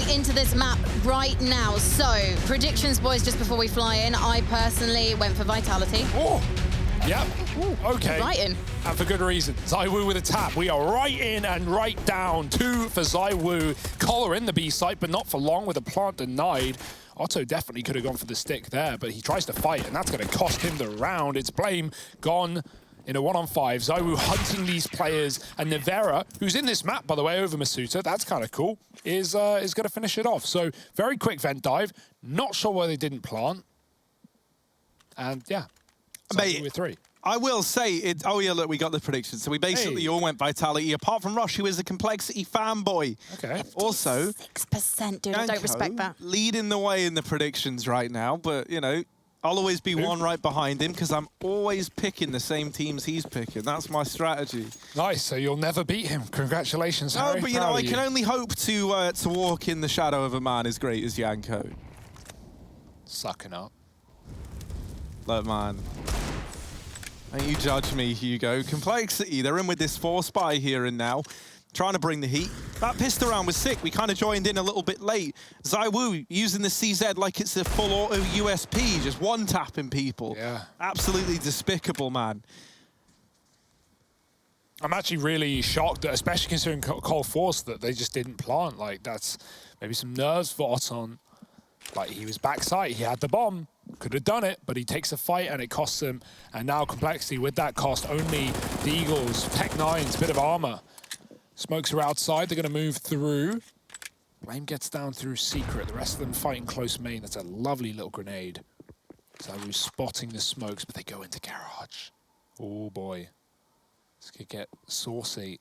into this map right now. So, predictions, boys, just before we fly in. I personally went for Vitality. Oh, yep. Ooh, okay. Right in. And for good reason. ZywOo with a tap. We are right in and right down. 2 for ZywOo. Collar in the B site, but not for long with a plant denied. Otto definitely could have gone for the stick there, but he tries to fight, and that's going to cost him the round. It's Blame gone in a 1-on-5. ZywOo hunting these players, and Nivera, who's in this map, by the way, over Masuta, that's kind of cool, is going to finish it off. So very quick vent dive. Not sure why they didn't plant. And yeah, Mate, with 3. I will say it. Oh yeah, look, we got the prediction. So we basically all went Vitality, apart from Rush, who is a Complexity fanboy. Okay. Also, 6%, dude. I don't respect that. Leading the way in the predictions right now, but you know, I'll always be one right behind him because I'm always picking the same teams he's picking. That's my strategy. Nice. So you'll never beat him. Congratulations, No, Harry. but you know, I can only hope to walk in the shadow of a man as great as Yanko. Sucking up. Look, man. Don't you judge me, Hugo. Complexity, they're in with this 4 spy here and now, trying to bring the heat. That pistol round was sick. We kind of joined in a little bit late. ZywOo using the CZ like it's a full auto USP, just one-tapping people. Yeah. Absolutely despicable, man. I'm actually really shocked, that, especially considering Cold Force, that they just didn't plant. Like, that's maybe some nerves for Oton. Like, he was backside, he had the bomb, could have done it, but he takes a fight and it costs him. And now Complexity, with that cost, only the Eagles, Tech 9's, bit of armor. Smokes are outside, they're gonna move through. Blame gets down through Secret, the rest of them fighting close main. That's a lovely little grenade. ZywOo spotting the smokes, but they go into Garage. Oh boy, this could get saucy.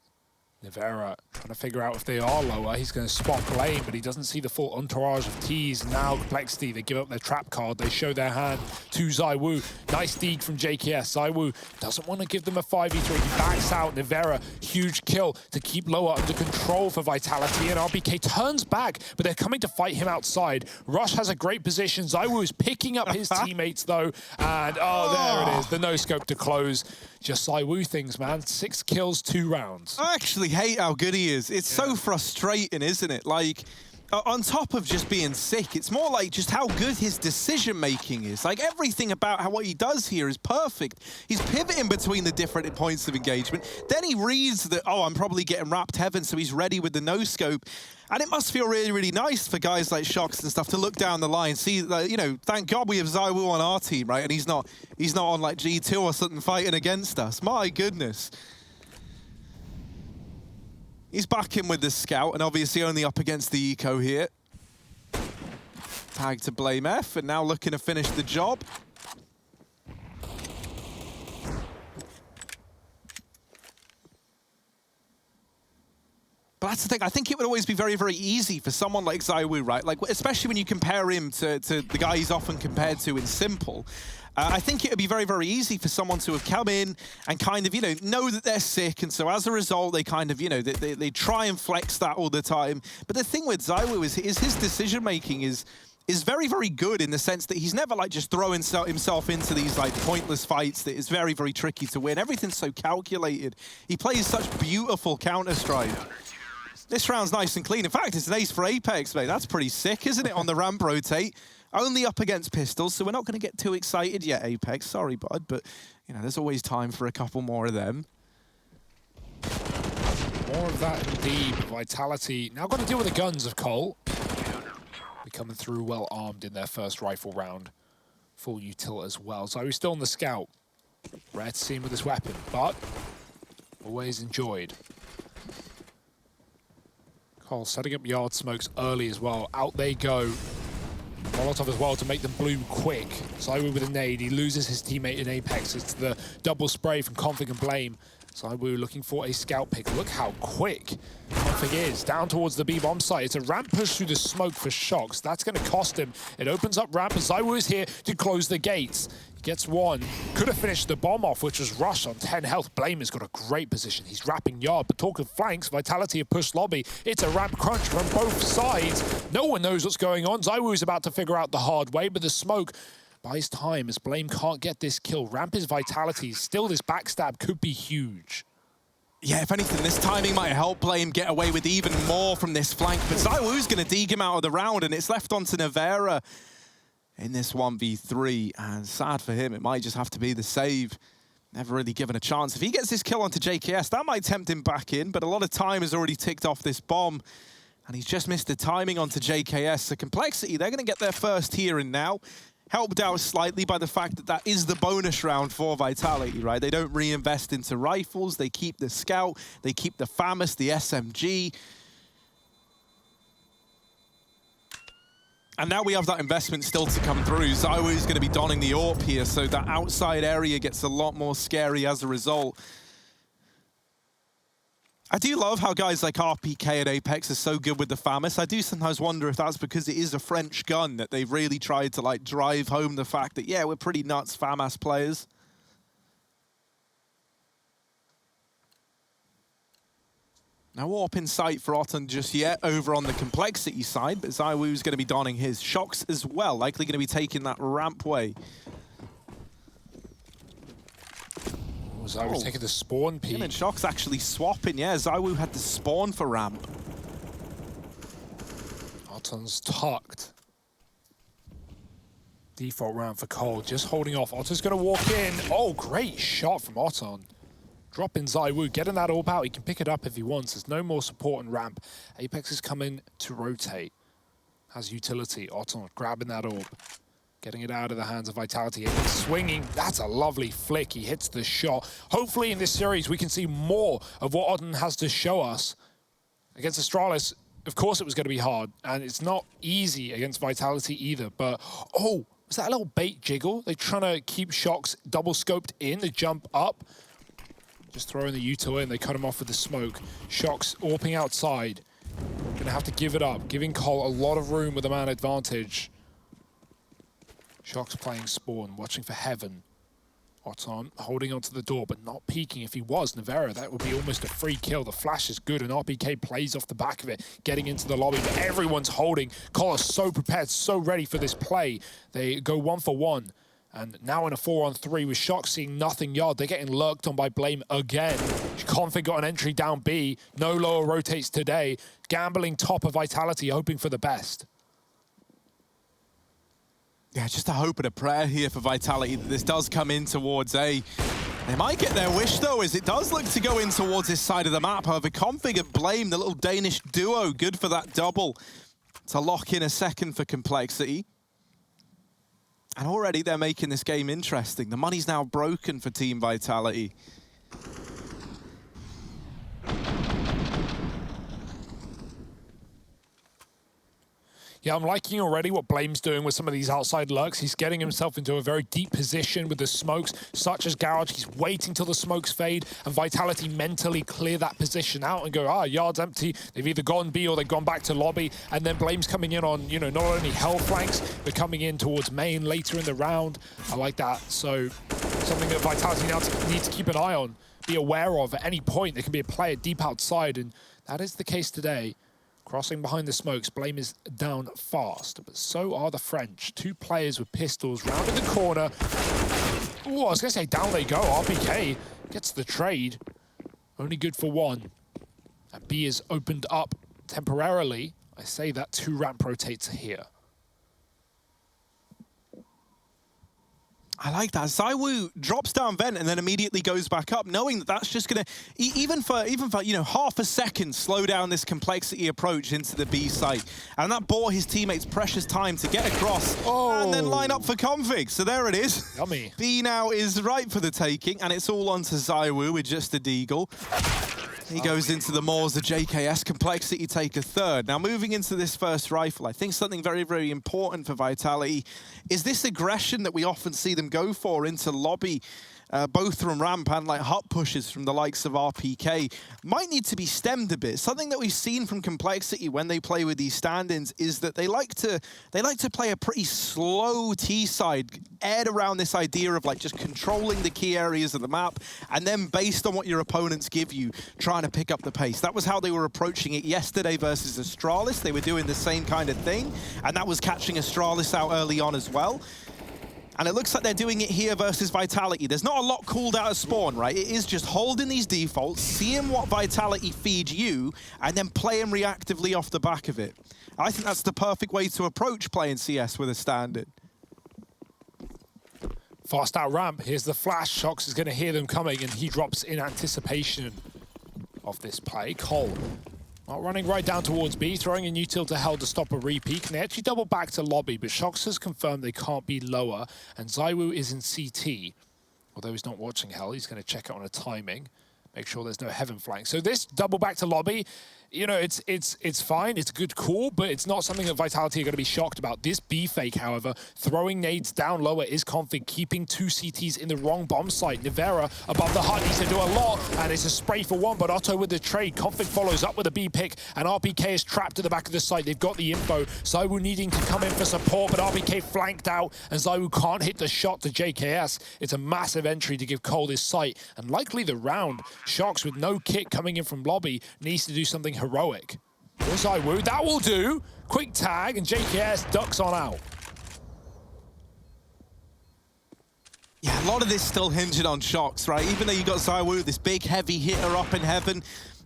Nivera trying to figure out if they are lower. He's going to spot Blame, but he doesn't see the full entourage of T's. Now Complexity, they give up their trap card. They show their hand to ZywOo. Nice deeg from JKS. ZywOo doesn't want to give them a 5v3. He backs out. Nivera, huge kill to keep lower under control for Vitality. And RBK turns back, but they're coming to fight him outside. Rush has a great position. ZywOo is picking up his teammates, though. And, oh, there it is. The no-scope to close. Just ZywOo things, man. 6 kills, 2 rounds. I actually hate how good he is. It's so frustrating, isn't it? Like, on top of just being sick, it's more like just how good his decision-making is. Like, everything about what he does here is perfect. He's pivoting between the different points of engagement. Then he reads that, oh, I'm probably getting wrapped heaven, so he's ready with the no-scope. And it must feel really, really nice for guys like Shox and stuff to look down the line, see, you know, thank God we have ZywOo on our team, right? And he's not on, like, G2 or something fighting against us. My goodness. He's back in with the scout, and obviously only up against the eco here. Tag to Blame F, and now looking to finish the job. But that's the thing, I think it would always be very, very easy for someone like ZywOo, right? Like, especially when you compare him to the guy he's often compared to in Simple. I think it would be very, very easy for someone to have come in and kind of, you know that they're sick. And so as a result, they kind of, you know, they try and flex that all the time. But the thing with ZywOo is his decision-making is very, very good in the sense that he's never like just throwing himself into these like pointless fights that is very, very tricky to win. Everything's so calculated. He plays such beautiful Counter-Strike. This round's nice and clean. In fact, it's an ace for Apex, mate. That's pretty sick, isn't it, on the ramp rotate? Only up against pistols, so we're not going to get too excited yet, Apex. Sorry, bud, but, you know, there's always time for a couple more of them. More of that indeed. Vitality now got to deal with the guns of Cole. They're coming through well armed in their first rifle round. Full util as well. So he's still on the scout. Rare to see him with this weapon, but always enjoyed. Cole setting up yard smokes early as well. Out they go. Molotov as well to make them bloom quick. ZywOo with a nade. He loses his teammate in Apex. It's the double spray from Config and Blame. ZywOo looking for a scout pick. Look how quick Config is. Down towards the B-bomb site. It's a ramp push through the smoke for Shox. That's going to cost him. It opens up ramp, and ZywOo is here to close the gates. He gets one. Could have finished the bomb off, which was Rush on 10 health. Blame has got a great position. He's wrapping yard, but talk of flanks, Vitality have pushed lobby. It's a ramp crunch from both sides. No one knows what's going on. ZywOo is about to figure out the hard way, but the smoke buys time as Blame can't get this kill. Ramp is Vitality. Still, this backstab could be huge. Yeah, if anything, this timing might help Blame get away with even more from this flank, but ZywOo's going to deke him out of the round, and it's left onto Nevera in this 1v3, and sad for him, it might just have to be the save. Never really given a chance. If he gets this kill onto JKS, that might tempt him back in, but a lot of time has already ticked off this bomb, and he's just missed the timing onto JKS. So Complexity, they're going to get their first here and now. Helped out slightly by the fact that that is the bonus round for Vitality, right? They don't reinvest into rifles, they keep the Scout, they keep the FAMAS, the SMG. And now we have that investment still to come through. ZywOo's going to be donning the AWP here, so that outside area gets a lot more scary as a result. I do love how guys like RPK and Apex are so good with the FAMAS. I do sometimes wonder if that's because it is a French gun that they've really tried to like drive home the fact that, yeah, we're pretty nuts FAMAS players. No AWP in sight for Otten just yet over on the Complexity side, but ZywOo's going to be donning his Shocks as well, likely going to be taking that ramp way. ZywOo's taking the spawn peek. Him and Shocks actually swapping, yeah. ZywOo had the spawn for ramp. Otton's tucked. Default round for Cole, just holding off. Otton's going to walk in. Oh, great shot from Otton. Dropping ZywOo, getting that AWP out. He can pick it up if he wants. There's no more support on ramp. Apex is coming to rotate. Has utility. Otton grabbing that AWP. Getting it out of the hands of Vitality. Apex swinging. That's a lovely flick. He hits the shot. Hopefully in this series we can see more of what Otten has to show us. Against Astralis, of course it was going to be hard. And it's not easy against Vitality either. But, oh, was that a little bait jiggle? They're trying to keep Shocks double scoped in. They jump up. Just throwing the util in, they cut him off with the smoke. Shocks AWPing outside. Gonna have to give it up, giving Cole a lot of room with a man advantage. Shocks playing spawn, watching for heaven. Otton holding onto the door, but not peeking. If he was Nevera, that would be almost a free kill. The flash is good, and RPK plays off the back of it, getting into the lobby, but everyone's holding. Cole is so prepared, so ready for this play. They go 1-for-1. And now in a 4-on-3 with Shock seeing nothing yard, they're getting lurked on by Blame again. Config got an entry down B, no lower rotates today. Gambling top of Vitality, hoping for the best. Yeah, just a hope and a prayer here for Vitality that this does come in towards A. They might get their wish though, as it does look to go in towards this side of the map. However, Config and Blame, the little Danish duo, good for that double to lock in a second for Complexity. And already they're making this game interesting. The money's now broken for Team Vitality. Yeah, I'm liking already what Blame's doing with some of these outside lurks. He's getting himself into a very deep position with the smokes, such as Garage. He's waiting till the smokes fade, and Vitality mentally clear that position out and go, yard's empty. They've either gone B or they've gone back to lobby, and then Blame's coming in on, you know, not only hell flanks, but coming in towards main later in the round. I like that. So something that Vitality now needs to keep an eye on, be aware of at any point. There can be a player deep outside, and that is the case today. Crossing behind the smokes, Blame is down fast, but so are the French. Two players with pistols rounding the corner. Ooh, I was going to say down they go. RPK gets the trade. Only good for one. And B is opened up temporarily. I say that 2 ramp rotates here. I like that. ZywOo drops down vent and then immediately goes back up, knowing that that's just going to, even for you know, half a second, slow down this Complexity approach into the B site. And that bought his teammates precious time to get across and then line up for Config. So there it is. Yummy. B now is right for the taking, and it's all onto ZywOo with just a deagle. He goes into the Moors, the JKS. Complexity take a third. Now, moving into this first rifle, I think something very, very important for Vitality is this aggression that we often see them go for into lobby, both from ramp and like hut pushes from the likes of RPK, might need to be stemmed a bit. Something that we've seen from Complexity when they play with these stand-ins is that they like to play a pretty slow T-side, aired around this idea of like just controlling the key areas of the map, and then based on what your opponents give you, trying to pick up the pace. That was how they were approaching it yesterday versus Astralis. They were doing the same kind of thing, and that was catching Astralis out early on as well. And it looks like they're doing it here versus Vitality. There's not a lot cooled out of spawn, right? It is just holding these defaults, seeing what Vitality feeds you, and then playing reactively off the back of it. I think that's the perfect way to approach playing CS with a standard. Fast out ramp, here's the flash. Shox is going to hear them coming, and he drops in anticipation of this play. Cole not running right down towards B, throwing a util to hell to stop a repeat. And they actually double back to lobby, but Shox has confirmed they can't be lower, and ZywOo is in CT. Although he's not watching hell, he's going to check it on a timing, make sure there's no heaven flank. So this double back to lobby, you know, it's fine, it's a good call, but it's not something that Vitality are going to be shocked about. This B fake, however, throwing nades down lower is config, keeping 2 CTs in the wrong bomb site. Nivera above the hut needs to do a lot, and it's a spray for one, but Otto with the trade. Config follows up with a B pick, and RPK is trapped at the back of the site. They've got the info. ZywOo needing to come in for support, but RPK flanked out, and ZywOo can't hit the shot to JKS. It's a massive entry to give Cole this site, and likely the round. Shox with no kit coming in from lobby needs to do something heroic. For ZywOo, that will do. Quick tag, and JKS ducks on out. Yeah, a lot of this still hinging on Shox, right? Even though you got ZywOo, this big heavy hitter up in heaven,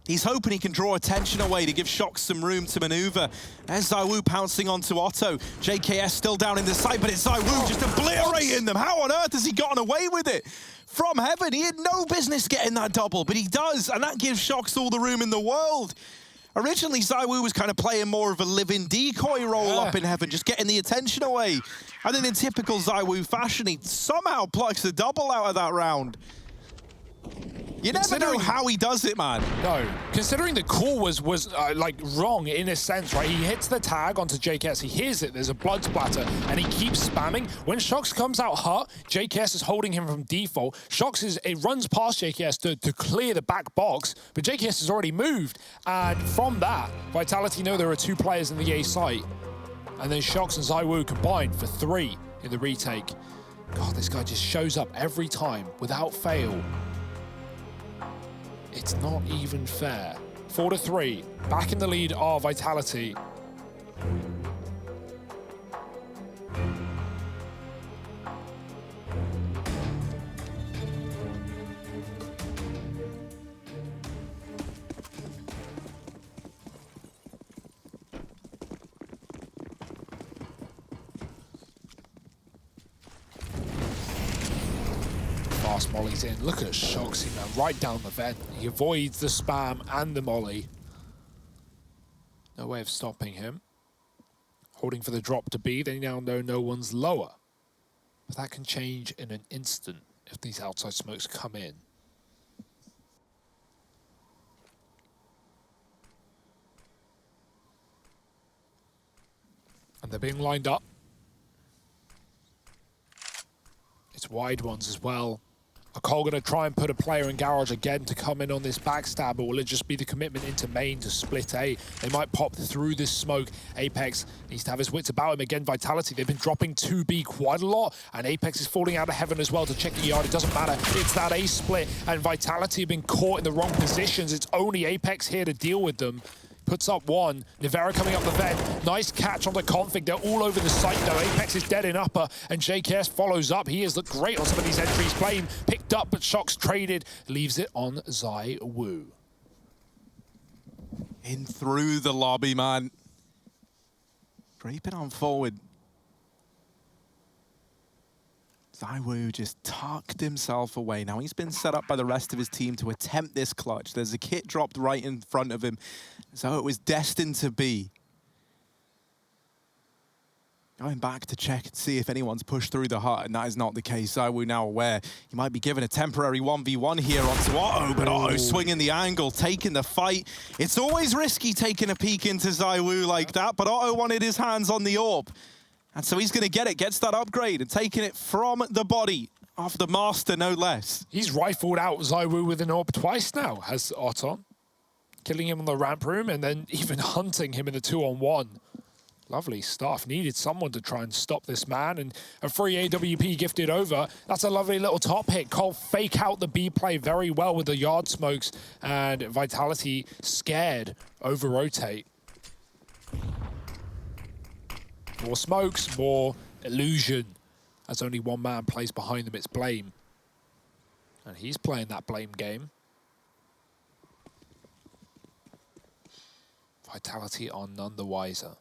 he's hoping he can draw attention away to give Shox some room to maneuver. There's ZywOo pouncing onto Otto. JKS still down in the site, but it's ZywOo just obliterating them. How on earth has he gotten away with it? From heaven, he had no business getting that double, but he does, and that gives Shox all the room in the world. Originally, ZywOo was kind of playing more of a living decoy role up in heaven, just getting the attention away. And then in typical ZywOo fashion, he somehow plucks the double out of that round. You never know how he does it, man. No, considering the call was like wrong in a sense, right? He hits the tag onto JKS, he hears it, there's a blood splatter, and he keeps spamming. When Shox comes out hut, JKS is holding him from default. It runs past JKS to clear the back box, but JKS has already moved. And from that, Vitality know there are 2 players in the A site. And then Shox and ZywOo combined for 3 in the retake. God, this guy just shows up every time without fail. It's not even fair. 4-3, back in the lead are Vitality. Fast mollies in. Look at Shoxy, man, right down the vent. He avoids the spam and the molly. No way of stopping him. Holding for the drop to B. They now know no one's lower. But that can change in an instant if these outside smokes come in. And they're being lined up. It's wide ones as well. Are Cole going to try and put a player in garage again to come in on this backstab, or will it just be the commitment into main to split A? They might pop through this smoke. Apex needs to have his wits about him. Again, Vitality, they've been dropping 2B quite a lot, and Apex is falling out of heaven as well to check the yard. It doesn't matter. It's that A split, and Vitality have been caught in the wrong positions. It's only Apex here to deal with them. Puts up one. Nivera coming up the vent. Nice catch on the config. They're all over the site, though. Apex is dead in upper, and JKS follows up. He has looked great on some of these entries. Flame picked up, but Shox traded. Leaves it on ZywOo. In through the lobby, man. Creeping on forward. ZywOo just tucked himself away. Now he's been set up by the rest of his team to attempt this clutch. There's a kit dropped right in front of him. So it was destined to be. Going back to check and see if anyone's pushed through the hut, and that is not the case. ZywOo now aware he might be given a temporary 1v1 here onto Otto, but Otto swinging the angle, taking the fight. It's always risky taking a peek into ZywOo like that, but Otto wanted his hands on the orb. And so he's going to get it, gets that upgrade, and taking it from the body of the master, no less. He's rifled out ZywOo with an orb twice now, has Otto. Killing him on the ramp room and then even hunting him in the 2-on-1. Lovely stuff. Needed someone to try and stop this man, and a free AWP gifted over. That's a lovely little top hit. Cole fake out the B play very well with the yard smokes, and Vitality scared over rotate. More smokes, more illusion. as only one man plays behind them, it's Blame. And he's playing that Blame game. Vitality are none the wiser.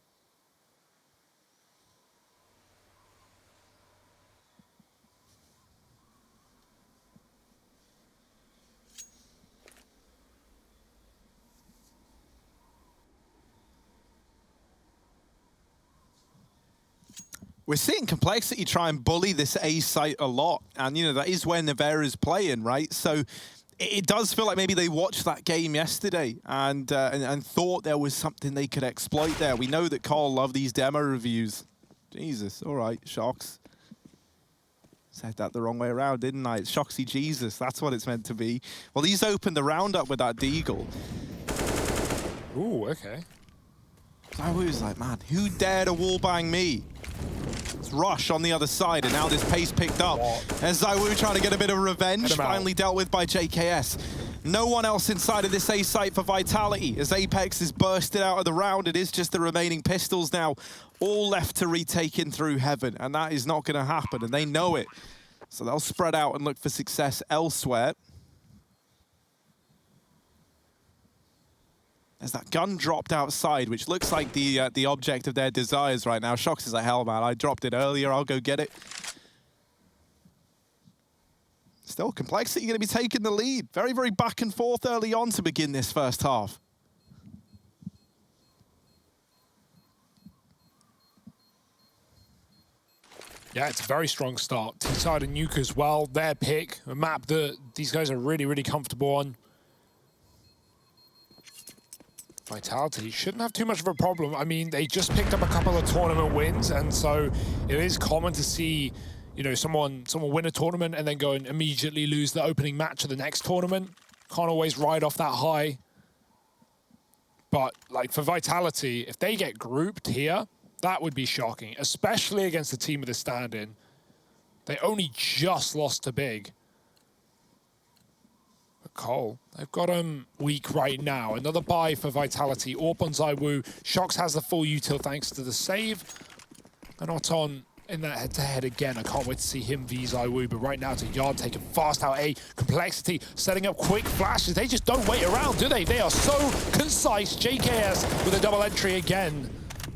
We're seeing Complexity try and bully this A site a lot. And, you know, that is where Nevera's playing, right? So it does feel like maybe they watched that game yesterday and thought there was something they could exploit there. We know that Cole loved these demo reviews. Jesus, all right, Shocks. Said that the wrong way around, didn't I? It's Shoxy Jesus, that's what it's meant to be. Well, he's opened the round up with that Deagle. Ooh, okay. I was like, man, who dared to wallbang me? It's Rush on the other side, and now this pace picked up. As ZywOo trying to get a bit of revenge, finally dealt with by JKS. No one else inside of this A site for Vitality. As Apex is bursted out of the round, it is just the remaining pistols now, all left to retake in through Heaven, and that is not going to happen, and they know it. So they'll spread out and look for success elsewhere. As that gun dropped outside, which looks like the object of their desires right now. Shox is like, hell, man, I dropped it earlier, I'll go get it. Still, Complexity going to be taking the lead. Very, very back and forth early on to begin this first half. Yeah, it's a very strong start. T-side and Nuke as well. Their pick, a map that these guys are really, really comfortable on. Vitality shouldn't have too much of a problem. I mean, they just picked up a couple of tournament wins, and so it is common to see, you know, someone win a tournament and then go and immediately lose the opening match of the next tournament. Can't always ride off that high. But like for Vitality, if they get grouped here, that would be shocking, especially against the team with the stand-in. They only just lost to Big. Cole, they've got him weak right now. Another buy for Vitality. Orp on ZywOo. Shox has the full util thanks to the save. And not on in that head-to-head again. I can't wait to see him v ZywOo, but right now it's a Yard taken fast out A. Complexity setting up quick flashes. They just don't wait around, do they? They are so concise. JKS with a double entry again.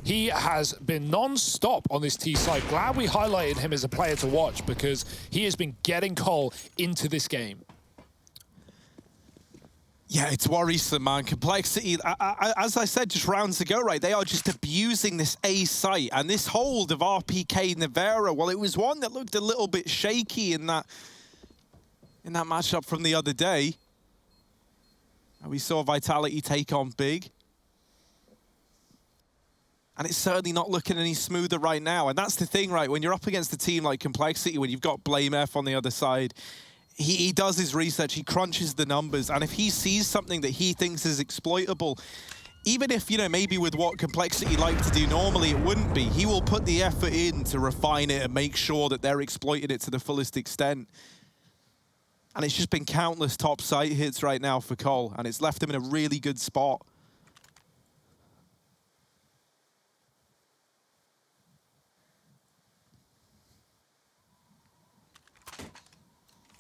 He has been non-stop on this T side. Glad we highlighted him as a player to watch because he has been getting Cole into this game. Yeah, it's worrisome, man. Complexity, as I said just rounds ago, right, they are just abusing this A site. And this hold of RPK Nevera, well, it was one that looked a little bit shaky in that matchup from the other day. And we saw Vitality take on Big. And it's certainly not looking any smoother right now. And that's the thing, right, when you're up against a team like Complexity, when you've got Blame F on the other side, he does his research, he crunches the numbers, and if he sees something that he thinks is exploitable, even if, you know, maybe with what Complexity like to do normally, it wouldn't be, he will put the effort in to refine it and make sure that they're exploiting it to the fullest extent. And it's just been countless top site hits right now for Cole, and it's left him in a really good spot.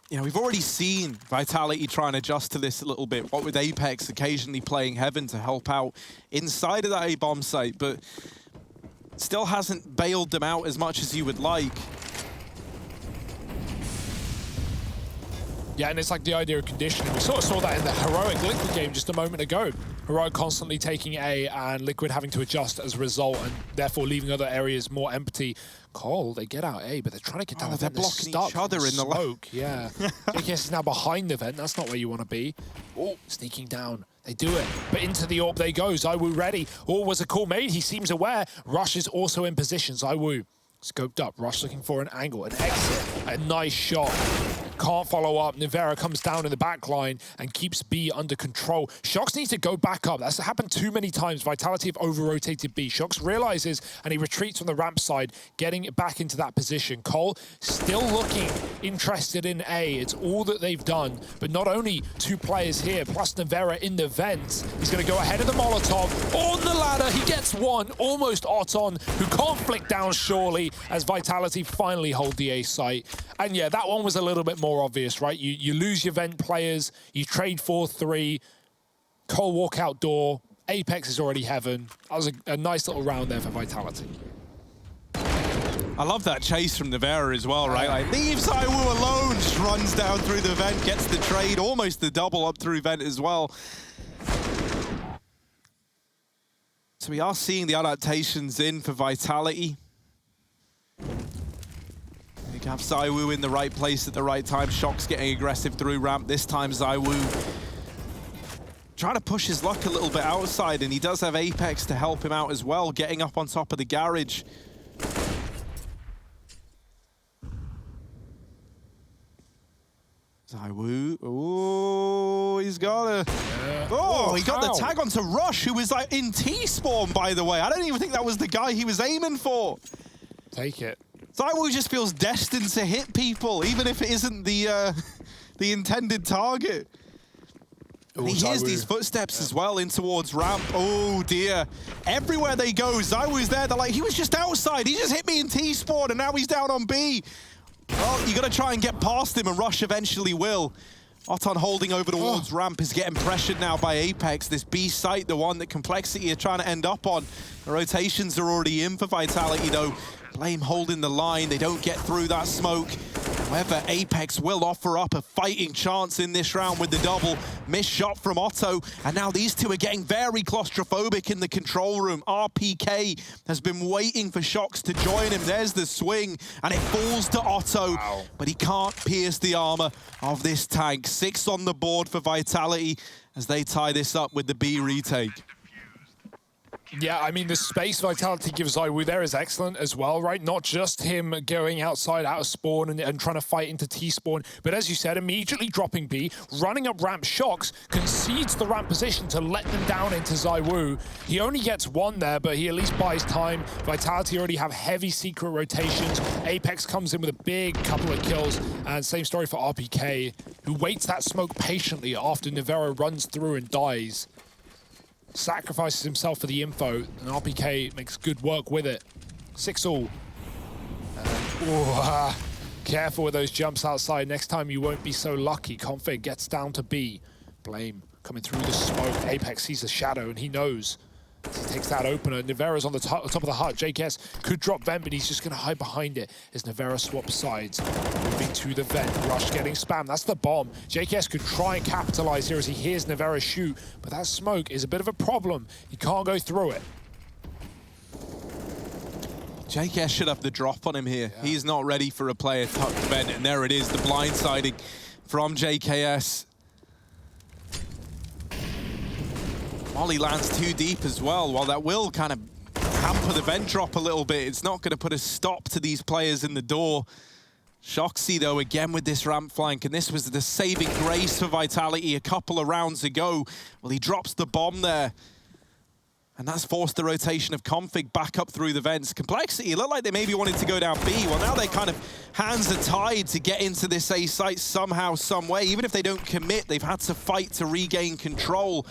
You know, we've already seen Vitality try and adjust to this a little bit, what with Apex occasionally playing Heaven to help out inside of that A-bomb site, but still hasn't bailed them out as much as you would like. Yeah, and it's like the idea of conditioning. We sort of saw that in the Heroic Liquid game just a moment ago. Heroic constantly taking A and Liquid having to adjust as a result and therefore leaving other areas more empty. Cole, they get out A, but they're trying to get down the vent. They're blocking each other in the smoke. Yeah. JKS is now behind the vent. That's not where you want to be. Oh, sneaking down. They do it. But into the AWP they go. ZywOo ready. Oh, was a cool mate. He seems aware. Rush is also in position. ZywOo scoped up. Rush looking for an angle, an exit. A nice shot. can't follow up. Nivera comes down in the back line and keeps B under control. Shox needs to go back up. That's happened too many times. Vitality have over-rotated B. Shox realizes and he retreats from the ramp side, getting it back into that position. Cole still looking interested in A. It's all that they've done. But not only 2 players here, plus Nivera in the vents. He's going to go ahead of the Molotov. On the ladder, he gets one. Almost Oton, who can't flick down surely, as Vitality finally hold the A site. And yeah, that one was a little bit more obvious, right? You lose your vent players, you trade 4-3, Cole walk out door, Apex is already heaven. That was a nice little round there for Vitality. I love that chase from Nivera as well, right? Like, leaves ZywOo alone, just runs down through the vent, gets the trade, almost the double up through vent as well. So we are seeing the adaptations in for Vitality. We have ZywOo in the right place at the right time. Shox getting aggressive through ramp. This time ZywOo trying to push his luck a little bit outside, and he does have Apex to help him out as well, getting up on top of the garage. ZywOo, oh, he's got a... Yeah. Oh, he got the tag onto Rush, who was like in T-spawn, by the way. I don't even think that was the guy he was aiming for. Take it. ZywOo just feels destined to hit people, even if it isn't the intended target. And he hears these footsteps as well in towards ramp. Oh dear. Everywhere they go, ZywOo's there. They're like, he was just outside. He just hit me in T-spawn and now he's down on B. Well, you got to try and get past him, and Rush eventually will. Oton holding over towards ramp is getting pressured now by Apex. This B site, the one that Complexity are trying to end up on. The rotations are already in for Vitality, though. Blame holding the line. They don't get through that smoke. However, Apex will offer up a fighting chance in this round with the double. Missed shot from Otto, and now these two are getting very claustrophobic in the control room. RPK has been waiting for Shox to join him. There's the swing, and it falls to Otto, but he can't pierce the armor of this tank. 6 on the board for Vitality as they tie this up with the B retake. Yeah, I mean, the space Vitality gives ZywOo there is excellent as well, right? Not just him going outside, out of spawn and trying to fight into T-spawn, but as you said, immediately dropping B, running up ramp. Shox concedes the ramp position to let them down into ZywOo. He only gets 1 there, but he at least buys time. Vitality already have heavy secret rotations. Apex comes in with a big couple of kills, and same story for RPK, who waits that smoke patiently after Nivera runs through and dies. Sacrifices himself for the info, and RPK makes good work with it. 6-all. Careful with those jumps outside. Next time you won't be so lucky. Config gets down to B. Blame coming through the smoke. Apex sees a shadow, and he knows. He takes that opener. Nivera's on the top of the hut. JKS could drop vent, but he's just going to hide behind it as Nivera swaps sides. Moving to the vent. Rush getting spammed. That's the bomb. JKS could try and capitalize here as he hears Nivera shoot, but that smoke is a bit of a problem. He can't go through it. JKS should have the drop on him here. Yeah. He's not ready for a player tucked vent, and there it is, the blindsiding from JKS. Molly lands too deep as well. While that will kind of hamper the vent drop a little bit, it's not going to put a stop to these players in the door. Shoxy, though, again with this ramp flank, and this was the saving grace for Vitality a couple of rounds ago. Well, he drops the bomb there, and that's forced the rotation of Config back up through the vents. Complexity, it looked like they maybe wanted to go down B. Well, now they kind of hands are tied to get into this A site somehow, some way. Even if they don't commit, they've had to fight to regain control.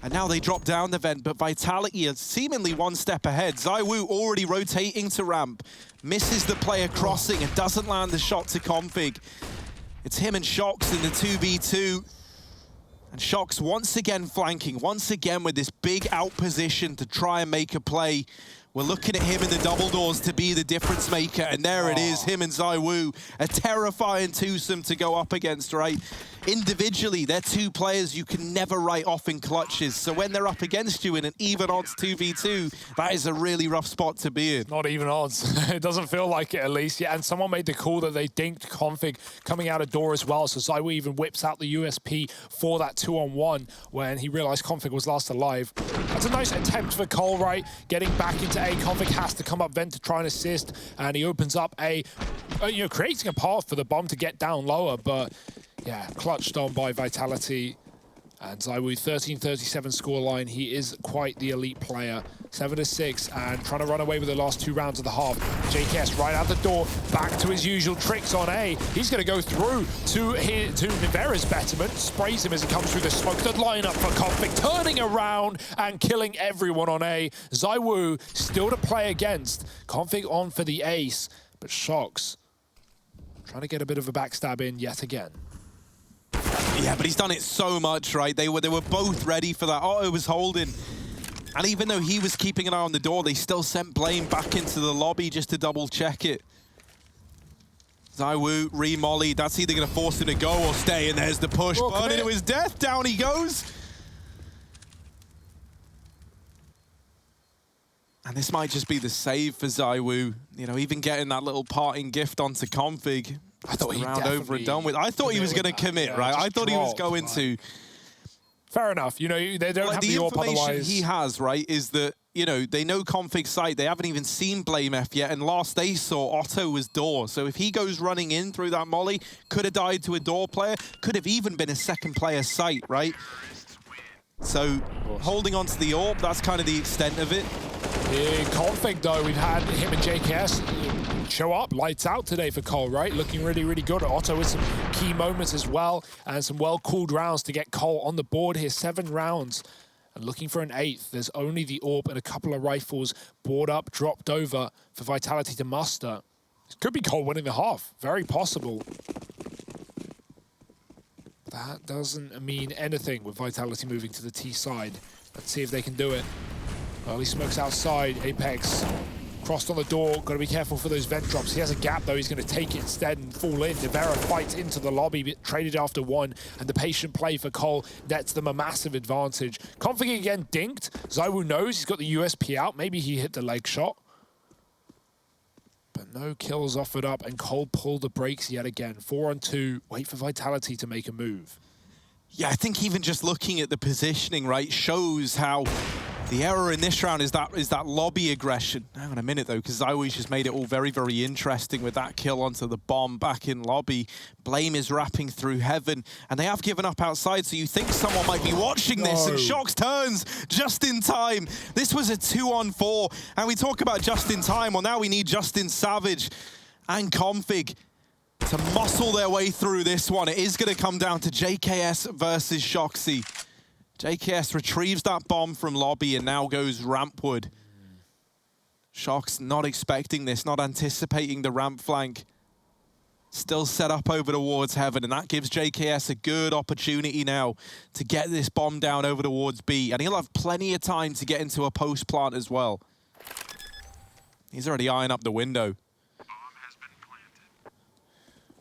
And now they drop down the vent, but Vitality are seemingly 1 step ahead. ZywOo already rotating to ramp, misses the player crossing and doesn't land the shot to Config. It's him and Shox in the 2v2. And Shox once again flanking, once again with this big out position to try and make a play. We're looking at him in the double doors to be the difference maker, and there it is, him and ZywOo, a terrifying twosome to go up against, right? Individually, they're 2 players you can never write off in clutches, so when they're up against you in an even odds 2v2, that is a really rough spot to be in. Not even odds. It doesn't feel like it, at least. Yeah, and someone made the call that they dinked Config coming out of door as well, so ZywOo even whips out the USP for that 2-on-1 when he realized Config was last alive. That's a nice attempt for Cole, right? Getting back into into A. Config has to come up vent to try and assist, and he opens up a, creating a path for the bomb to get down lower, but yeah, clutched on by Vitality. And ZywOo, 13-37 scoreline. He is quite the elite player. 7-6, and trying to run away with the last 2 rounds of the half. JKS right out the door, back to his usual tricks on A. He's going to go through to Nivera's betterment, sprays him as he comes through the smoke. The lineup for Config, turning around and killing everyone on A. ZywOo still to play against. Config on for the ace, but Shox trying to get a bit of a backstab in yet again. Yeah, but he's done it so much, right? They were both ready for that. Otto was holding. And even though he was keeping an eye on the door, they still sent Blame back into the lobby just to double check it. ZywOo, re-molly. That's either going to force him to go or stay. And there's the push. Burning to his death. Down he goes. And this might just be the save for ZywOo. You know, even getting that little parting gift onto Config. I thought he round over and done with. I thought he was going to commit, yeah, right? I thought he was going to. Fair enough. You know, they don't have the AWP otherwise. The information he has, right, is that, you know, they know Config's site. They haven't even seen Blame F yet. And last they saw, Otto was door. So if he goes running in through that molly, could have died to a door player, could have even been a second player site, right? So holding on to the AWP, that's kind of the extent of it. In Config, though, we've had him and JKS show up, lights out today for Cole, right? Looking really, really good. Otto with some key moments as well, and some well-cooled rounds to get Cole on the board here. 7 rounds, and looking for an 8th. There's only the AWP and a couple of rifles board up, dropped over for Vitality to muster. It could be Cole winning the half. Very possible. That doesn't mean anything with Vitality moving to the T side. Let's see if they can do it. Early smokes outside. Apex crossed on the door. Got to be careful for those vent drops. He has a gap, though. He's going to take it instead and fall in. Nivera fights into the lobby, traded after 1, and the patient play for Cole nets them a massive advantage. Config again dinked. ZywOo knows he's got the USP out. Maybe he hit the leg shot. But no kills offered up, and Cole pulled the brakes yet again. 4-on-2. Wait for Vitality to make a move. Yeah, I think even just looking at the positioning, right, shows how the error in this round is that lobby aggression. Hang on a minute, though, because ZywOo's just made it all very, very interesting with that kill onto the bomb back in lobby. Blame is wrapping through heaven, and they have given up outside, so you think someone might be watching this, and Shox turns just in time. This was a 2-on-4, and we talk about just in time. Well, now we need Justin Savage and Config to muscle their way through this one. It is going to come down to JKS versus Shoxy. JKS retrieves that bomb from lobby and now goes rampwood. Shox not expecting this, not anticipating the ramp flank. Still set up over towards heaven, and that gives JKS a good opportunity now to get this bomb down over towards B, and he'll have plenty of time to get into a post plant as well. He's already eyeing up the window.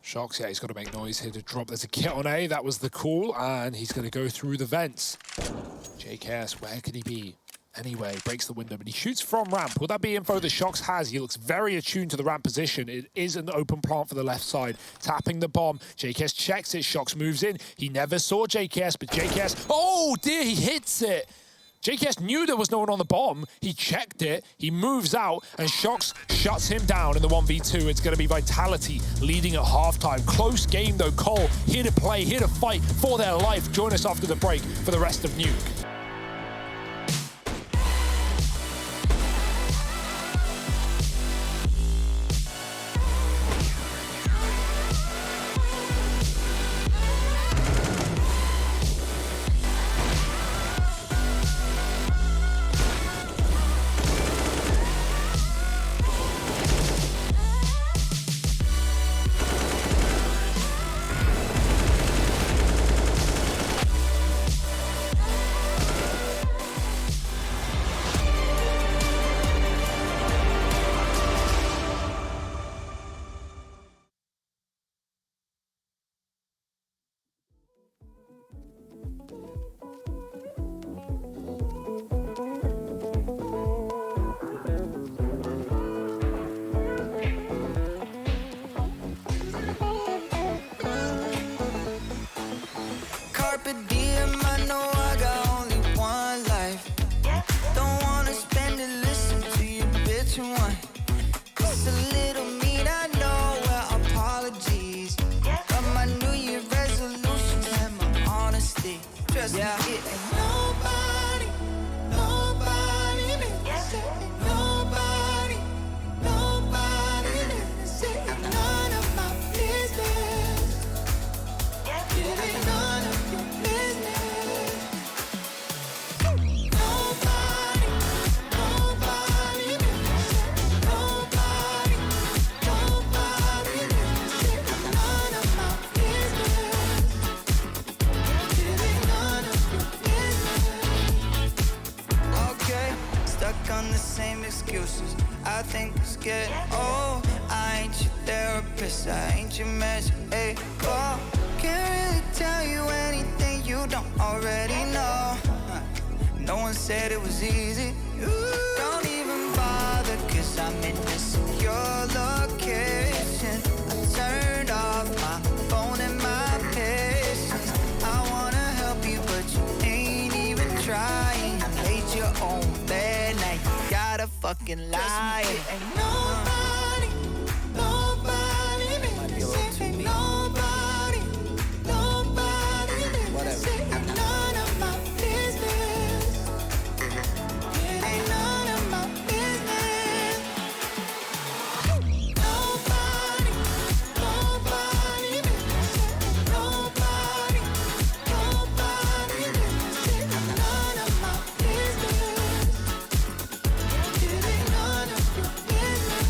Shox, yeah, he's got to make noise here to drop. There's a kit on A, that was the call, and he's going to go through the vents. JKS, where could he be? Anyway, breaks the window, but he shoots from ramp. Will that be info that Shox has? He looks very attuned to the ramp position. It is an open plant for the left side. Tapping the bomb. JKS checks it. Shox moves in. He never saw JKS, but JKS... Oh, dear, he hits it. JKS knew there was no one on the bomb. He checked it. He moves out, and Shox shuts him down in the 1v2. It's going to be Vitality leading at halftime. Close game, though. Cole here to play, here to fight for their life. Join us after the break for the rest of Nuke. to one. It's a little mean, I know, well, apologies. But my New Year resolutions and my honesty. Trust me, it ain't nobody, nobody lives. Nobody, nobody lives. It ain't none of my business. It ain't none of your business. Nobody, nobody lives. Nobody, nobody lives. It ain't none of my business. It ain't none of your business. Okay, stuck on the same excuses. I think it's getting old. I ain't your therapist, I ain't your measure. Hey, oh, can't really tell you anything you don't already know. No one said it was easy. Don't even bother, cause I'm in a secure location. I turned off my phone and my patience. I wanna help you, but you ain't even trying. You made your own bed, now you gotta fucking lie. Ain't nobody, nobody lives. Ain't nobody, nobody lives. Ain't none of my business. It ain't none of my business. Nobody, nobody lives. Nobody, nobody lives. It ain't none of my business. It ain't none of your business.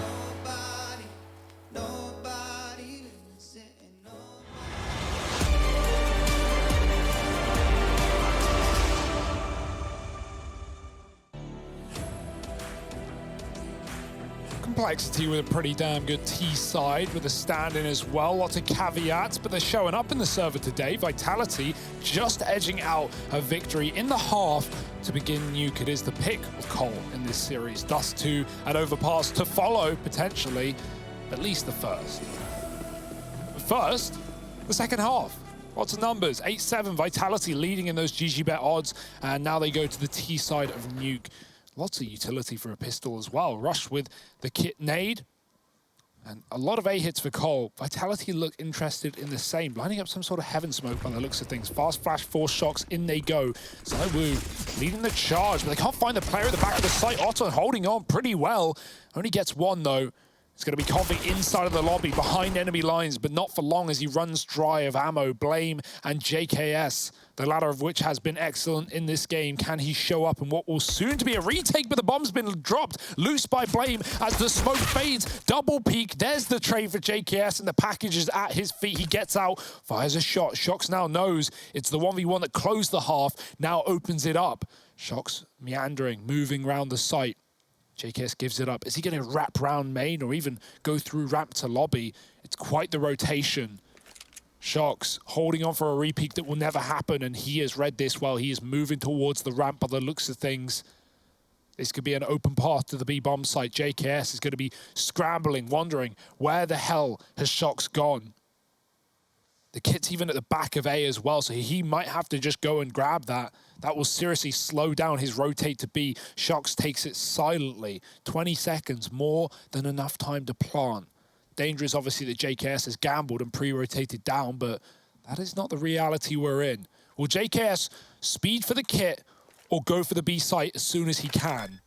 Nobody, nobody lives. Ain't nobody. Complexity with a pretty damn good T side with a stand-in as well. Lots of caveats, but they're showing up in the server today. Vitality just edging out a victory in the half to begin Nuke. It is the pick of Cole in this series. Dust 2 and Overpass to follow, potentially, at least the first. But first, the second half. Lots of numbers. 8-7, Vitality leading in those GG bet odds, and now they go to the T side of Nuke. Lots of utility for a pistol as well. Rush with the kit nade. And a lot of A hits for Cole. Vitality look interested in the same, lining up some sort of heaven smoke by the looks of things. Fast flash, 4 shocks, in they go. ZywOo leading the charge, but they can't find the player at the back of the site. Otto holding on pretty well. Only gets one though. It's going to be Convict inside of the lobby, behind enemy lines, but not for long as he runs dry of ammo. Blame and JKS, the latter of which has been excellent in this game. Can he show up in what will soon to be a retake, but the bomb's been dropped, loose by Blame as the smoke fades. Double peek, there's the trade for JKS, and the package is at his feet. He gets out, fires a shot. Shox now knows it's the 1v1 that closed the half, now opens it up. Shox meandering, moving around the site. JKS gives it up. Is he going to wrap round main or even go through ramp to lobby? It's quite the rotation. Shox holding on for a repeat that will never happen, and he has read this well. He is moving towards the ramp by the looks of things. This could be an open path to the B-bomb site. JKS is going to be scrambling, wondering where the hell has Shox gone. The kit's even at the back of A as well, so he might have to just go and grab that. That will seriously slow down his rotate to B. Shox takes it silently. 20 seconds, more than enough time to plant. Danger is obviously that JKS has gambled and pre-rotated down, but that is not the reality we're in. Will JKS speed for the kit or go for the B site as soon as he can?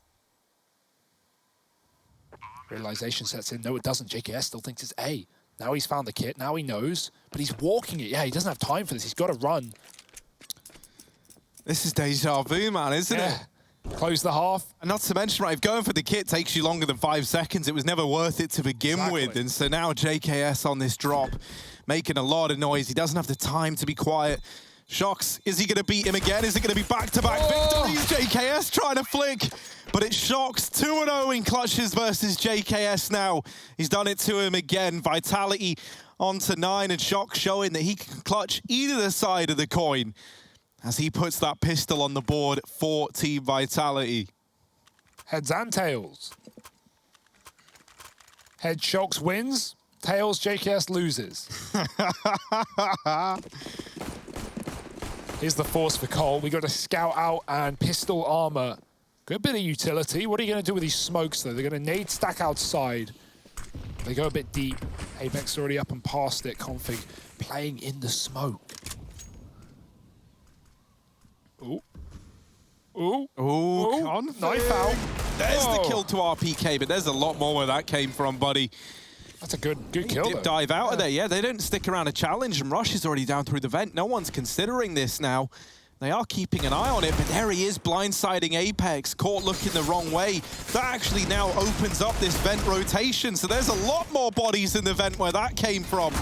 Realization sets in. No, it doesn't. JKS still thinks it's A. Now he's found the kit. Now he knows. But he's walking it. Yeah, he doesn't have time for this. He's got to run. This is deja vu, man, isn't it? Close the half. And not to mention, right, if going for the kit takes you longer than 5 seconds, it was never worth it to begin with. And so now JKS on this drop, making a lot of noise. He doesn't have the time to be quiet. Shox, is he going to beat him again? Is it going to be back-to-back victories? JKS trying to flick, but it Shox 2-0 in clutches versus JKS now. He's done it to him again. Vitality on to 9, and Shox showing that he can clutch either side of the coin. as he puts that pistol on the board for Team Vitality. Heads and tails. Head Shocks wins. Tails JKS loses. Here's the force for Cole. We got a scout out and pistol armor. Good bit of utility. What are you going to do with these smokes, though? They're going to nade stack outside. They go a bit deep. Apex already up and past it. Config playing in the smoke. Ooh. Ooh. Ooh, Config. Knife out. There's the kill to RPK, but there's a lot more where that came from, buddy. That's a good kill, though. Dive out of there, yeah. They don't stick around a challenge, and Rush is already down through the vent. No one's considering this now. They are keeping an eye on it, but there he is, blindsiding Apex, caught looking the wrong way. That actually now opens up this vent rotation, so there's a lot more bodies in the vent where that came from.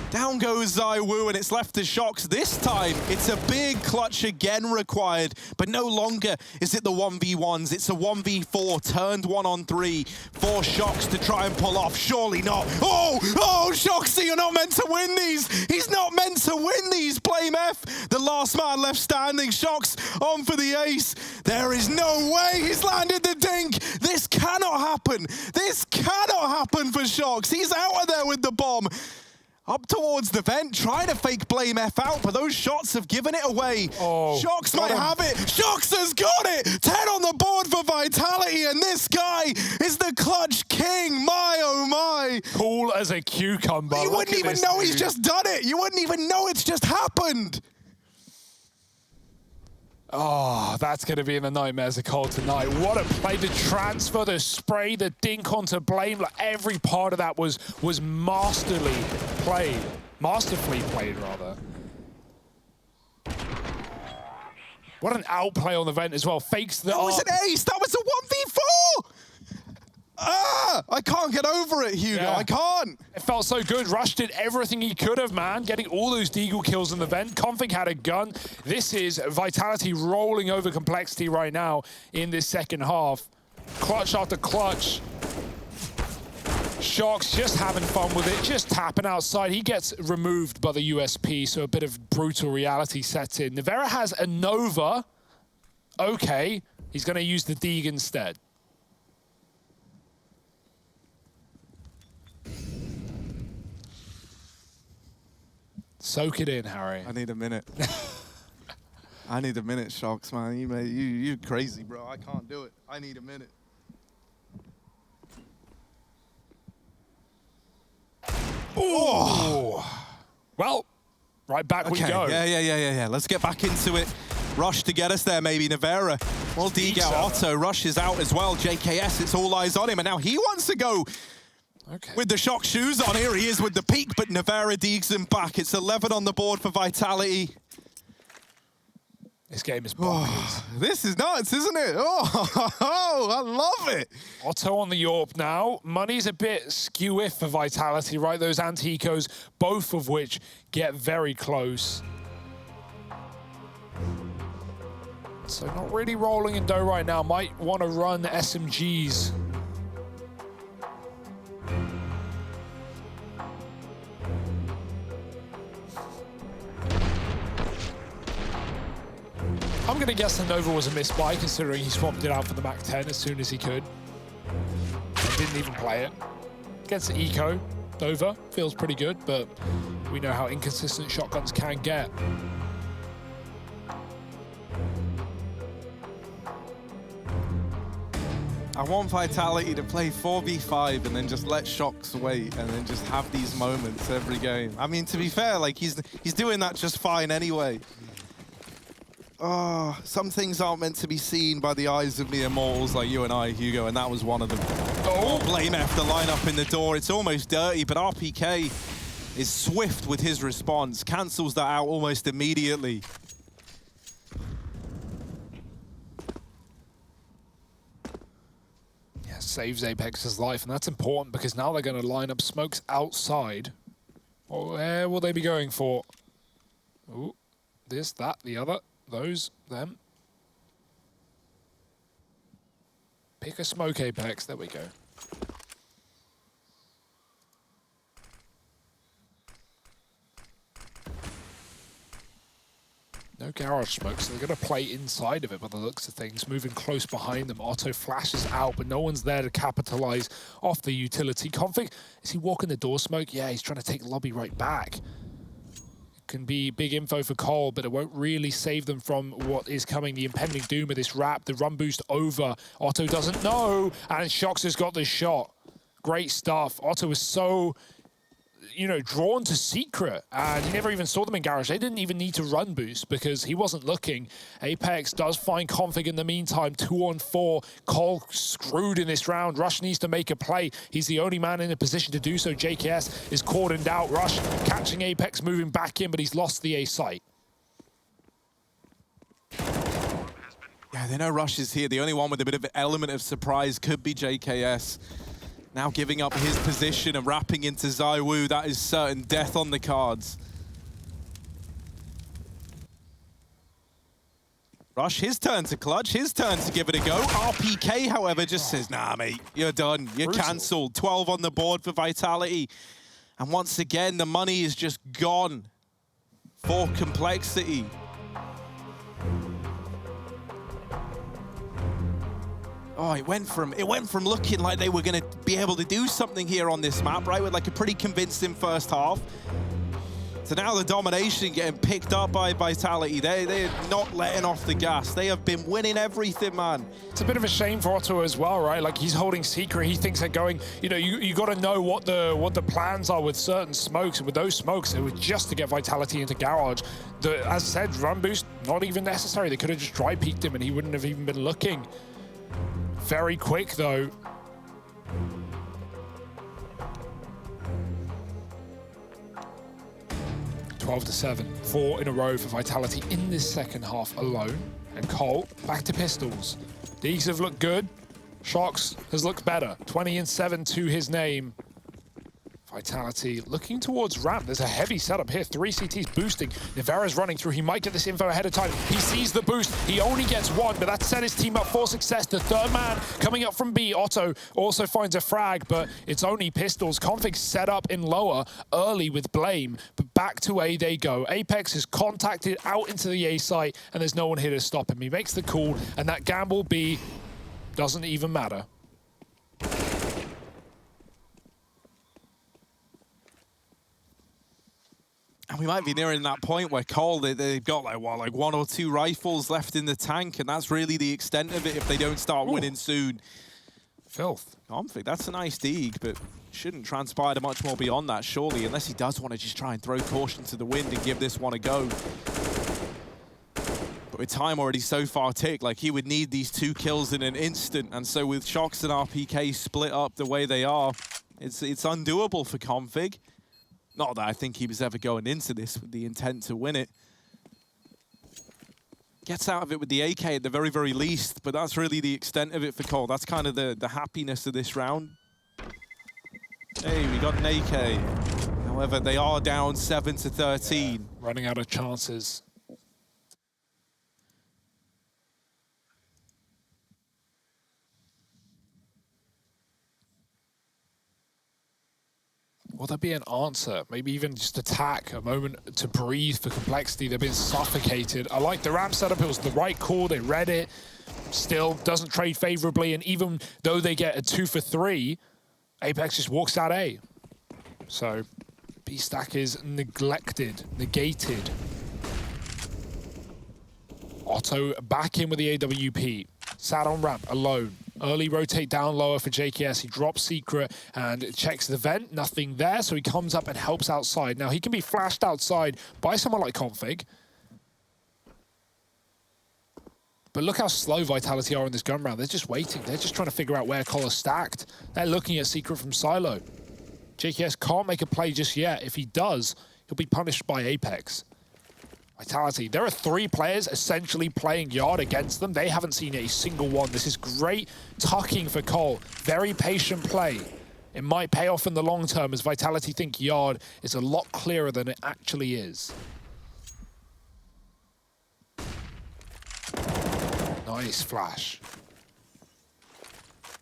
Down goes ZywOo, and it's left to Shocks. This time, it's a big clutch again required, but no longer is it the 1v1s. It's a 1v4, turned 1-on-3 for Shocks to try and pull off. Surely not. Oh, Shocks, you're not meant to win these. He's not meant to win these. Blame F, the last man left standing. Shocks on for the ace. There is no way he's landed the dink. This cannot happen. This cannot happen for Shocks. He's out of there with the bomb. Up towards the vent, trying to fake Blame F out, but those shots have given it away. Oh, Shocks might have it. Shocks has got it. 10 on the board for Vitality, and this guy is the clutch king. My, oh my. Cool as a cucumber. You wouldn't even know he's just done it. You wouldn't even know it's just happened. Oh, that's going to be in the nightmares of Cole tonight. What a play. The transfer, the spray, the dink onto Blame. Like, every part of that was masterfully played. Masterfully played, rather. What an outplay on the vent as well. Fakes the... That was an ace. That was a 1v4. I can't get over it, Hugo. Yeah. I can't. It felt so good. Rush did everything he could have, man. Getting all those deagle kills in the vent. Config had a gun. This is Vitality rolling over Complexity right now in this second half. Clutch after clutch. Shocks just having fun with it, just tapping outside. He gets removed by the USP, so a bit of brutal reality sets in. Nivera has a Nova. Okay, he's going to use the Deeg instead. Soak it in, Harry. I need a minute. I need a minute, Shocks, man. You crazy, bro. I can't do it. I need a minute. Oh. Well, right back we go. Yeah. Let's get back into it. Rush to get us there, maybe. Nivera. Well, Deeg out. Otto. Rush is out as well. JKS, it's all eyes on him, and now he wants to go. Okay. With the Shock shoes on, here he is with the peak, but Nivera Deegs him back. It's 11 on the board for Vitality. This game is bonkers. Oh, this is nuts, isn't it? Oh, I love it. Otto on the Yorp now. Money's a bit skew-if for Vitality, right? Those anti-ecos, both of which get very close. So not really rolling in dough right now. Might want to run SMGs. I'm going to guess the Nova was a misbuy, considering he swapped it out for the Mac 10 as soon as he could. And didn't even play it. Against the Eco, Nova feels pretty good, but we know how inconsistent shotguns can get. I want Vitality to play 4v5 and then just let Shocks wait and then just have these moments every game. I mean, to be fair, like he's doing that just fine anyway. Oh, some things aren't meant to be seen by the eyes of the immortals like you and I, Hugo, and that was one of them. Oh, Blame F, the lineup in the door. It's almost dirty, but RPK is swift with his response. Cancels that out almost immediately. Yeah, saves Apex's life, and that's important because now they're going to line up smokes outside. Where will they be going for? Ooh, this, that, the other. Those, them. Pick a smoke, Apex. There we go. No No garage smoke, so they're going to play inside of it by the looks of things, moving close behind them. Otto flashes out, but no one's there to capitalize off the utility. Config, is he walking the door smoke? Yeah, he's trying to take lobby right back. Can be big info for Cole, but it won't really save them from what is coming, the impending doom of this wrap. The run boost over. Otto doesn't know, and Shox has got the shot. Great stuff. Otto was so, you know, drawn to Secret, and he never even saw them in garage. They didn't even need to run boost because he wasn't looking. Apex does find Config in the meantime. 2-on-4. Cole screwed in this round. Rush needs to make a play. He's the only man in a position to do so. JKS is cordoned out. Rush catching Apex, moving back in, but he's lost the A site. Yeah, they know Rush is here. The only one with a bit of an element of surprise could be JKS. Now giving up his position and wrapping into ZywOo, that is certain death on the cards. Rush, his turn to clutch, his turn to give it a go. RPK, however, just says, nah, mate, you're done. You're cancelled. 12 on the board for Vitality. And once again, the money is just gone for Complexity. Oh, it went from looking like they were going to be able to do something here on this map, right, with like a pretty convincing first half. So now the domination getting picked up by Vitality. They're not letting off the gas. They have been winning everything, man. It's a bit of a shame for Otto as well, right? Like, he's holding Secret. He thinks they're going, you know, you got to know what the plans are with certain smokes. And with those smokes, it was just to get Vitality into garage. As I said, run boost, not even necessary. They could have just dry peeked him and he wouldn't have even been looking. Very quick, though. (12-7). 4 in a row for Vitality in this second half alone. And Cole, back to pistols. These have looked good. Shox has looked better. 20-7 to his name. Vitality looking towards ramp. There's a heavy setup here. 3 CTs boosting. Nivera's running through. He might get this info ahead of time. He sees the boost. He only gets one, but that set his team up for success. The third man coming up from B. Otto also finds a frag, but it's only pistols. Config set up in lower early with Blame, but back to A they go. Apex is contacted out into the A site, and there's no one here to stop him. He makes the call, and that gamble B doesn't even matter. And we might be nearing that point where Cole, they've got like 1 or 2 rifles left in the tank, and that's really the extent of it if they don't start winning soon. Filth. Config, that's a nice dig, but shouldn't transpire to much more beyond that, surely, unless he does want to just try and throw caution to the wind and give this one a go. But with time already so far ticked, like, he would need these 2 kills in an instant, and so with Shox and RPK split up the way they are, it's undoable for Config. Not that I think he was ever going into this with the intent to win it. Gets out of it with the AK at the very, very least, but that's really the extent of it for Cole. That's kind of the happiness of this round. Hey, we got an AK. However, they are down 7-13. Running out of chances. Will there be an answer? Maybe even just attack, a moment to breathe for Complexity. They've been suffocated. I like the ramp setup. It was the right call. They read it. Still doesn't trade favorably. And even though they get a 2 for 3, Apex just walks out A. So B-Stack is neglected, negated. Otto back in with the AWP. Sat on ramp, alone. Early rotate down lower for JKS. He drops Secret and checks the vent. Nothing there, so he comes up and helps outside. Now, he can be flashed outside by someone like Config. But look how slow Vitality are in this gun round. They're just waiting. They're just trying to figure out where Collar's stacked. They're looking at Secret from Silo. JKS can't make a play just yet. If he does, he'll be punished by Apex. Vitality, there are 3 players essentially playing Yard against them. They haven't seen a single one. This is great tucking for Cole. Very patient play. It might pay off in the long term as Vitality think Yard is a lot clearer than it actually is. Nice flash.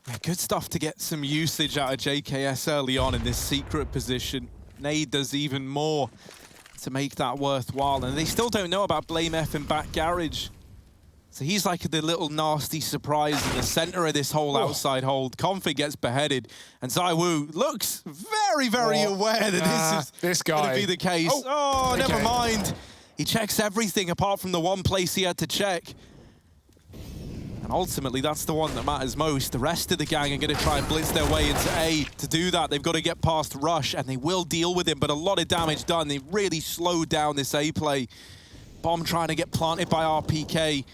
Yeah, good stuff to get some usage out of JKS early on in this Secret position. Nade does even more to make that worthwhile. And they still don't know about Blame F in back garage. So he's like the little nasty surprise in the center of this whole outside hold. Config gets beheaded, and ZywOo looks very, very aware that this is going to be the case. Oh, never mind. He checks everything apart from the one place he had to check. And ultimately, that's the one that matters most. The rest of the gang are going to try and blitz their way into A. To do that, they've got to get past Rush, and they will deal with him, but a lot of damage done. They really slowed down this A play. Bomb trying to get planted by RPK.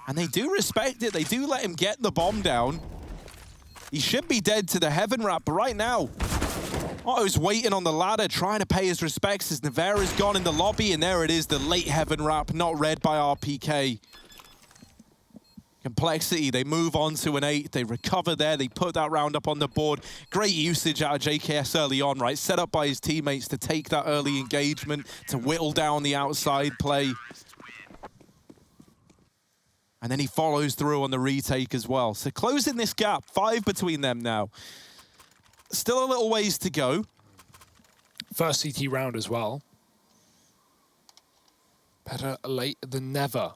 And they do respect it. They do let him get the bomb down. He should be dead to the heaven wrap, but right now, Otto's waiting on the ladder, trying to pay his respects as Navera's gone in the lobby, and there it is, the late heaven wrap, not read by RPK. Complexity, they move on to an 8, they recover there, they put that round up on the board. Great usage out of JKS early on, right? Set up by his teammates to take that early engagement, to whittle down the outside play. And then he follows through on the retake as well. So closing this gap, 5 between them now. Still a little ways to go. First CT round as well. Better late than never.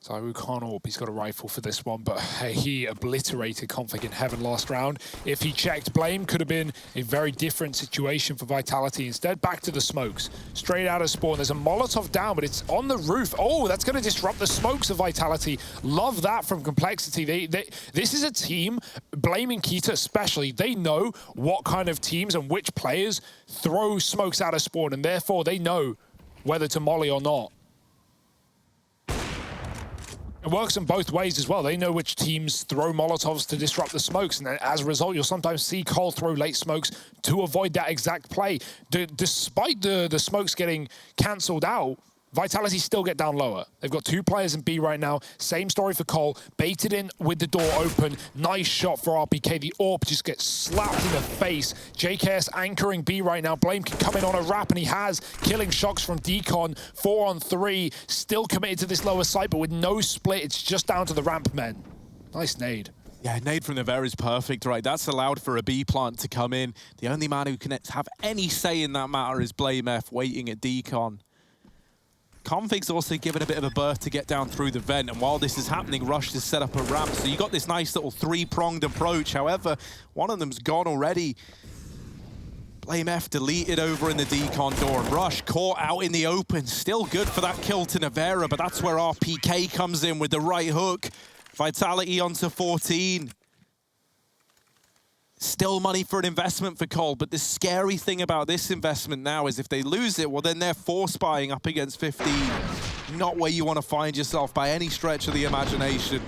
ZywOo can't AWP, he's got a rifle for this one, but hey, he obliterated Config in heaven last round. If he checked Blame, could have been a very different situation for Vitality. Instead, back to the smokes. Straight out of spawn, there's a Molotov down, but it's on the roof. Oh, that's going to disrupt the smokes of Vitality. Love that from Complexity. This is a team, Blame and Keita especially, they know what kind of teams and which players throw smokes out of spawn, and therefore they know whether to molly or not. It works in both ways as well. They know which teams throw Molotovs to disrupt the smokes, and then as a result, you'll sometimes see Cole throw late smokes to avoid that exact play. Despite the smokes getting cancelled out, Vitality still get down lower. They've got 2 players in B right now. Same story for Cole. Baited in with the door open. Nice shot for RPK. The AWP just gets slapped in the face. JKS anchoring B right now. Blame can come in on a wrap, and he has. Killing Shocks from Decon. 4 on 3. Still committed to this lower site, but with no split. It's just down to the ramp men. Nice nade. Yeah, nade from Navera is perfect, right? That's allowed for a B plant to come in. The only man who can have any say in that matter is Blame F, waiting at Decon. Config's also given a bit of a berth to get down through the vent, and while this is happening, Rush has set up a ramp, so you got this nice little 3-pronged approach. However, one of them's gone already. Blame F deleted over in the Decon door, and Rush caught out in the open. Still good for that kill to Navera, but that's where RPK comes in with the right hook. Vitality onto 14. Still money for an investment for Cole, but the scary thing about this investment now is if they lose it, well, then they're force buying up against 15. Not where you want to find yourself by any stretch of the imagination.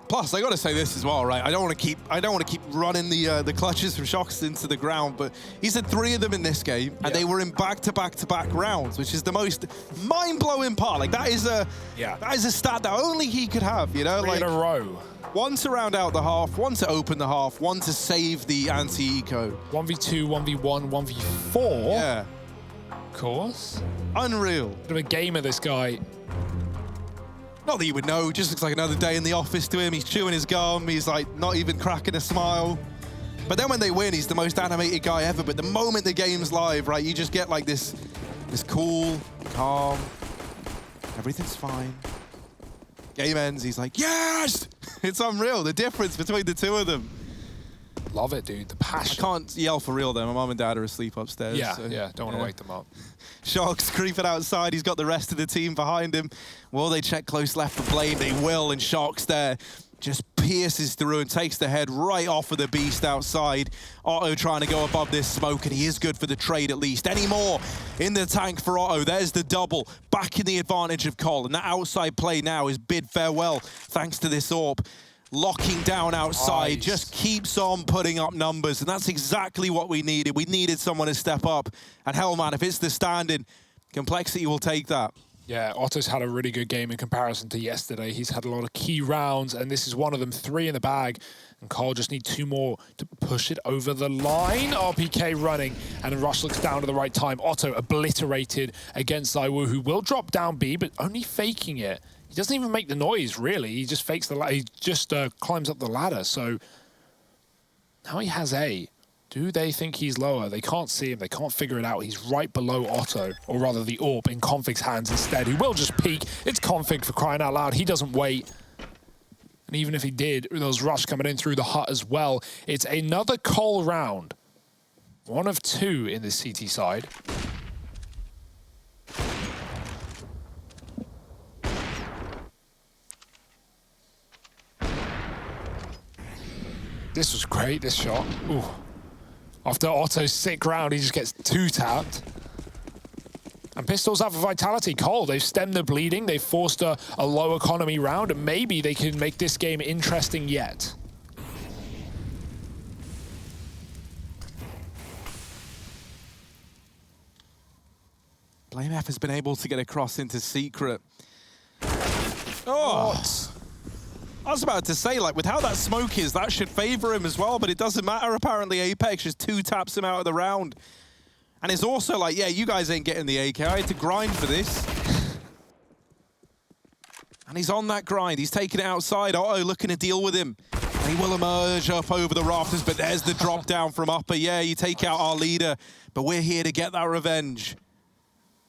Plus, I got to say this as well, right? I don't want to keep running the clutches from Shocks into the ground, but he's had 3 of them in this game, and they were in back-to-back-to-back rounds, which is the most mind-blowing part. Like that is a stat that only he could have, you know, 3 in a row. 1 to round out the half, 1 to open the half, 1 to save the anti-eco. 1v2, 1v1, 1v4. Yeah, Of course. unreal. Bit of a gamer, this guy. Not that you would know, just looks like another day in the office to him. He's chewing his gum, he's like not even cracking a smile. But then when they win, he's the most animated guy ever. But the moment the game's live, right, you just get like this cool, calm, everything's fine. Game ends, he's like, yes! It's unreal, the difference between the 2 of them. Love it, dude. The passion. I can't yell for real though, my mom and dad are asleep upstairs. Yeah, so, yeah, don't want to wake them up. Shocks creeping outside, he's got the rest of the team behind him. Will they check close left for Blame? They will, and Shocks there just pierces through and takes the head right off of the beast outside. Otto trying to go above this smoke, and he is good for the trade at least. Any more in the tank for Otto. There's the double, back in the advantage of Cole, and that outside play now is bid farewell thanks to this AWP. Locking down outside, just keeps on putting up numbers, and that's exactly what we needed. We needed someone to step up, and hell, man, if it's the standing, Complexity will take that. Yeah, Otto's had a really good game in comparison to yesterday. He's had a lot of key rounds, and this is one of them, 3 in the bag. And Cole just need 2 more to push it over the line. RPK running, and Rush looks down at the right time. Otto obliterated against ZywOo, who will drop down B, but only faking it. he doesn't even make the noise, really. He just fakes the he just climbs up the ladder. So now he has A. Do they think he's lower? They can't see him. They can't figure it out. He's right below Otto, or rather the AWP in Config's hands instead, who will just peek. It's Config, for crying out loud. He doesn't wait. And even if he did, there was Rush coming in through the hut as well. It's another Cole round. 1 of 2 in the CT side. This was great, this shot. Ooh. After Otto's sick round, he just gets 2-tapped. And Pistols have a vitality. Cole, they've stemmed the bleeding. They've forced a low economy round, and maybe they can make this game interesting yet. BlameF has been able to get across into Secret. Oh! I was about to say, like, with how that smoke is, that should favor him as well, but it doesn't matter, apparently. Apex just 2-taps him out of the round. And it's also like, yeah, you guys ain't getting the AK. I had to grind for this. And he's on that grind. He's taking it outside. Otto looking to deal with him. And he will emerge up over the rafters, but there's the drop down from Upper. Yeah, you take out our leader, but we're here to get that revenge.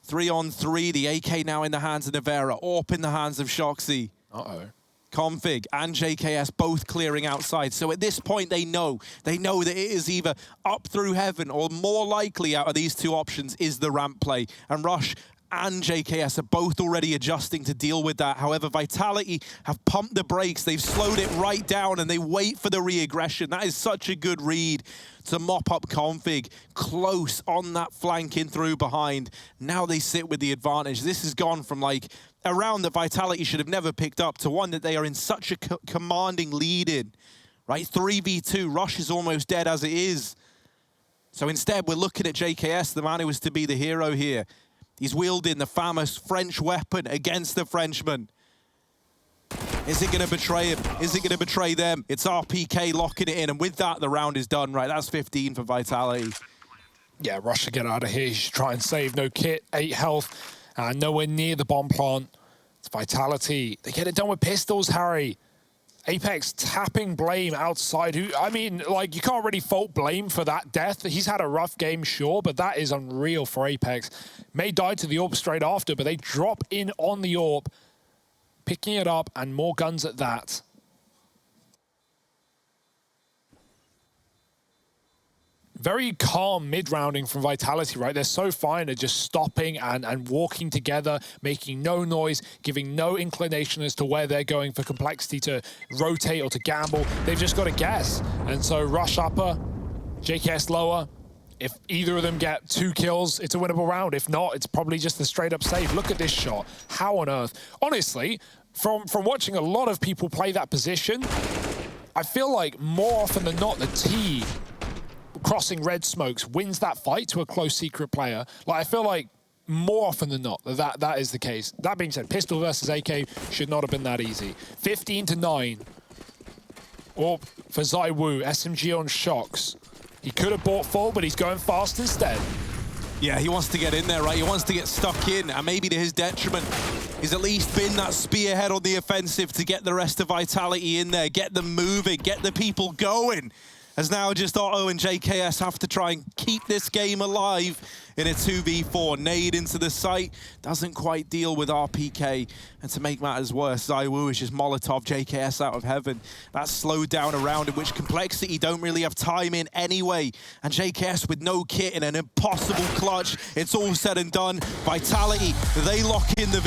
3-on-3, the AK now in the hands of Navera, AWP in the hands of Shoxy. Uh-oh. Config and JKS both clearing outside. So at this point, they know that it is either up through heaven or more likely out of these two options is the ramp play. And Rush and JKS are both already adjusting to deal with that. However, Vitality have pumped the brakes. They've slowed it right down and they wait for the re-aggression. That is such a good read to mop up Config close on that flank in through behind. Now they sit with the advantage. This has gone from like a round that Vitality should have never picked up to one that they are in such a commanding lead in, right? 3v2, Rush is almost dead as it is. So instead, we're looking at JKS, the man who was to be the hero here. He's wielding the famous French weapon against the Frenchman. Is it going to betray him? Is it going to betray them? It's RPK locking it in, and with that, the round is done, right? That's 15 for Vitality. Yeah, Rush to get out of here. He should try and save. No kit, 8 health. Nowhere near the bomb plant. It's Vitality. They get it done with pistols, Harry. Apex tapping Blame outside. Who, I mean, like, you can't really fault Blame for that death. He's had a rough game, sure, but that is unreal for Apex. May died to the AWP straight after, but they drop in on the AWP, picking it up, and more guns at that. Very calm mid-rounding from Vitality, right? They're so fine at just stopping and walking together, making no noise, giving no inclination as to where they're going for complexity to rotate or to gamble. They've just got to guess. And so Rush upper, JKS lower. If either of them get 2 kills, it's a winnable round. If not, it's probably just a straight-up save. Look at this shot. How on earth? Honestly, from watching a lot of people play that position, I feel like more often than not, the T crossing red smokes wins that fight to a close Secret player. Like, I feel like more often than not that is the case. That being said, pistol versus AK should not have been that easy. 15-9. Or for Zaiwu, SMG on Shox. He could have bought full, but he's going fast instead. Yeah, he wants to get in there, right? He wants to get stuck in, and maybe to his detriment, he's at least been that spearhead on the offensive to get the rest of Vitality in there, get them moving, get the people going. As now just Otto and JKS have to try and keep this game alive in a 2v4. Nade into the site, doesn't quite deal with RPK. And to make matters worse, Zaiwu is just Molotov JKS out of heaven. That's slowed down a round in which complexity don't really have time in anyway. And JKS with no kit in an impossible clutch. It's all said and done. Vitality, they lock in the